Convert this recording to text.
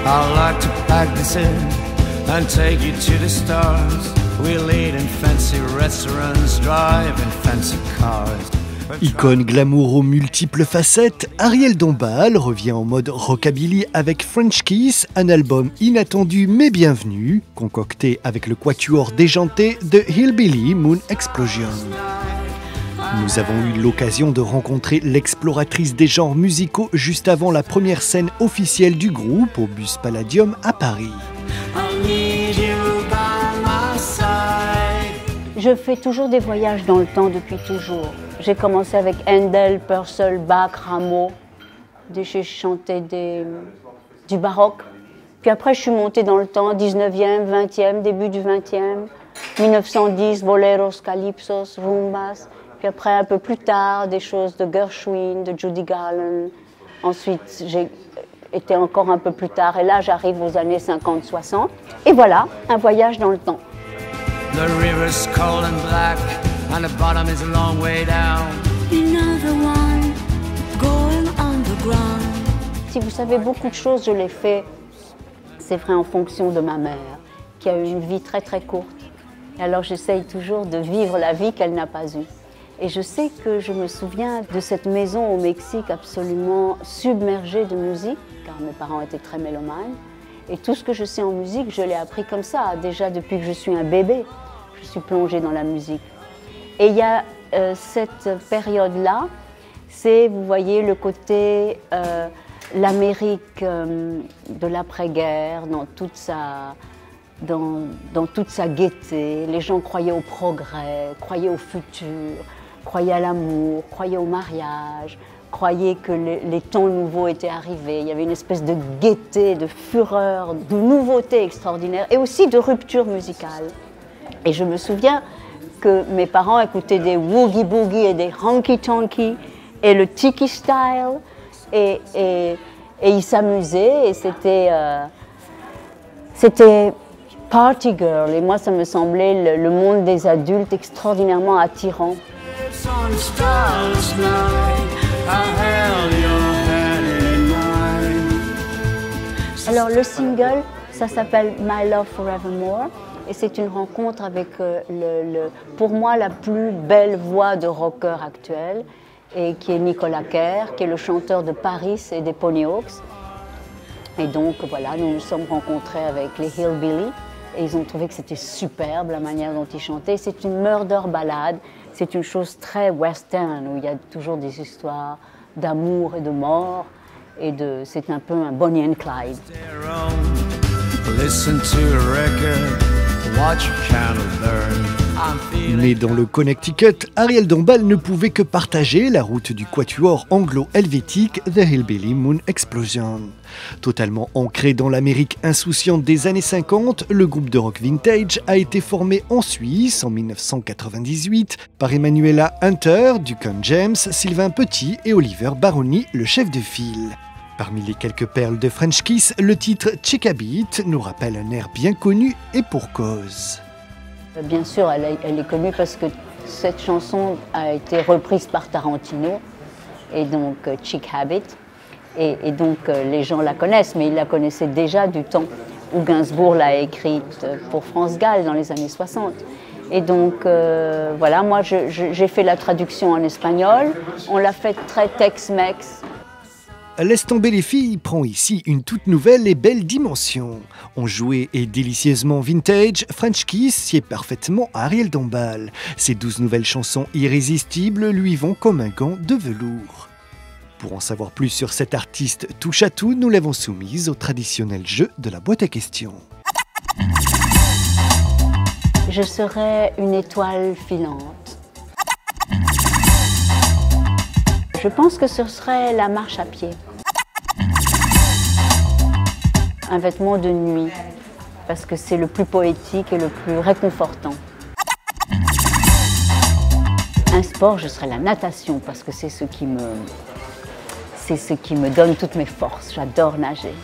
I like to pack this in and take you to the stars. We'll eat in fancy restaurants, drive in fancy cars. Icône glamour aux multiples facettes, Ariel Dombal revient en mode rockabilly avec French Kiss, un album inattendu mais bienvenu, concocté avec le quatuor déjanté de Hillbilly Moon Explosion. Nous avons eu l'occasion de rencontrer l'exploratrice des genres musicaux juste avant la première scène officielle du groupe au Bus Palladium à Paris. Je fais toujours des voyages dans le temps depuis toujours. J'ai commencé avec Handel, Purcell, Bach, Rameau. J'ai chanté du baroque. Puis après, je suis montée dans le temps, 19e, 20e, début du 20e, 1910, boleros, calypsos, rumbas. Puis après, un peu plus tard, des choses de Gershwin, de Judy Garland. Ensuite, j'ai été encore un peu plus tard. Et là, j'arrive aux années 50-60. Et voilà, un voyage dans le temps. The river's cold and black, and the bottom is a long way down. Another one going underground. Si vous savez, beaucoup de choses, je les fais, c'est vrai, en fonction de ma mère, qui a eu une vie très très courte. Et alors j'essaye toujours de vivre la vie qu'elle n'a pas eue. Et je sais que je me souviens de cette maison au Mexique absolument submergée de musique, car mes parents étaient très mélomanes. Et tout ce que je sais en musique, je l'ai appris comme ça, déjà depuis que je suis un bébé. Je suis plongée dans la musique. Et il y a cette période-là, c'est, vous voyez, le côté, l'Amérique de l'après-guerre, dans toute sa gaieté. Les gens croyaient au progrès, croyaient au futur, croyaient à l'amour, croyaient au mariage, croyaient que les temps nouveaux étaient arrivés. Il y avait une espèce de gaieté, de fureur, de nouveauté extraordinaire et aussi de rupture musicale. Et je me souviens que mes parents écoutaient des woogie boogie et des honky tonky et le tiki style et ils s'amusaient et c'était party girl et moi ça me semblait le monde des adultes extraordinairement attirant. Alors le single, ça s'appelle My Love Forevermore et c'est une rencontre avec pour moi la plus belle voix de rocker actuelle et qui est Nicolas Kerr, qui est le chanteur de Paris et des Ponyhawks. Et donc voilà, nous nous sommes rencontrés avec les Hillbilly et ils ont trouvé que c'était superbe la manière dont ils chantaient. C'est une murder ballade, c'est une chose très western où il y a toujours des histoires d'amour et de mort. Et c'est un peu un Bonnie and Clyde. Né dans le Connecticut, Ariel Dombal ne pouvait que partager la route du quatuor anglo-helvétique The Hillbilly Moon Explosion. Totalement ancré dans l'Amérique insouciante des années 50, le groupe de rock vintage a été formé en Suisse en 1998 par Emanuela Hunter, Duncan James, Sylvain Petit et Oliver Baroni, le chef de file. Parmi les quelques perles de French Kiss, le titre Chica Beat nous rappelle un air bien connu et pour cause. Bien sûr, elle est connue parce que cette chanson a été reprise par Tarantino, et donc Chick Habit, et donc les gens la connaissent, mais ils la connaissaient déjà du temps où Gainsbourg l'a écrite pour France Gall dans les années 60. Et donc voilà, moi j'ai fait la traduction en espagnol, on l'a fait très Tex-Mex. Laisse tomber les filles prend ici une toute nouvelle et belle dimension. Enjoué et délicieusement vintage, French Kiss sied parfaitement à Ariel Dombal. Ces 12 nouvelles chansons irrésistibles lui vont comme un gant de velours. Pour en savoir plus sur cet artiste touche à tout, nous l'avons soumise au traditionnel jeu de la boîte à questions. Je serai une étoile filante. Je pense que ce serait la marche à pied. Un vêtement de nuit, parce que c'est le plus poétique et le plus réconfortant. Un sport, je serais la natation, parce que c'est ce qui me donne toutes mes forces. J'adore nager.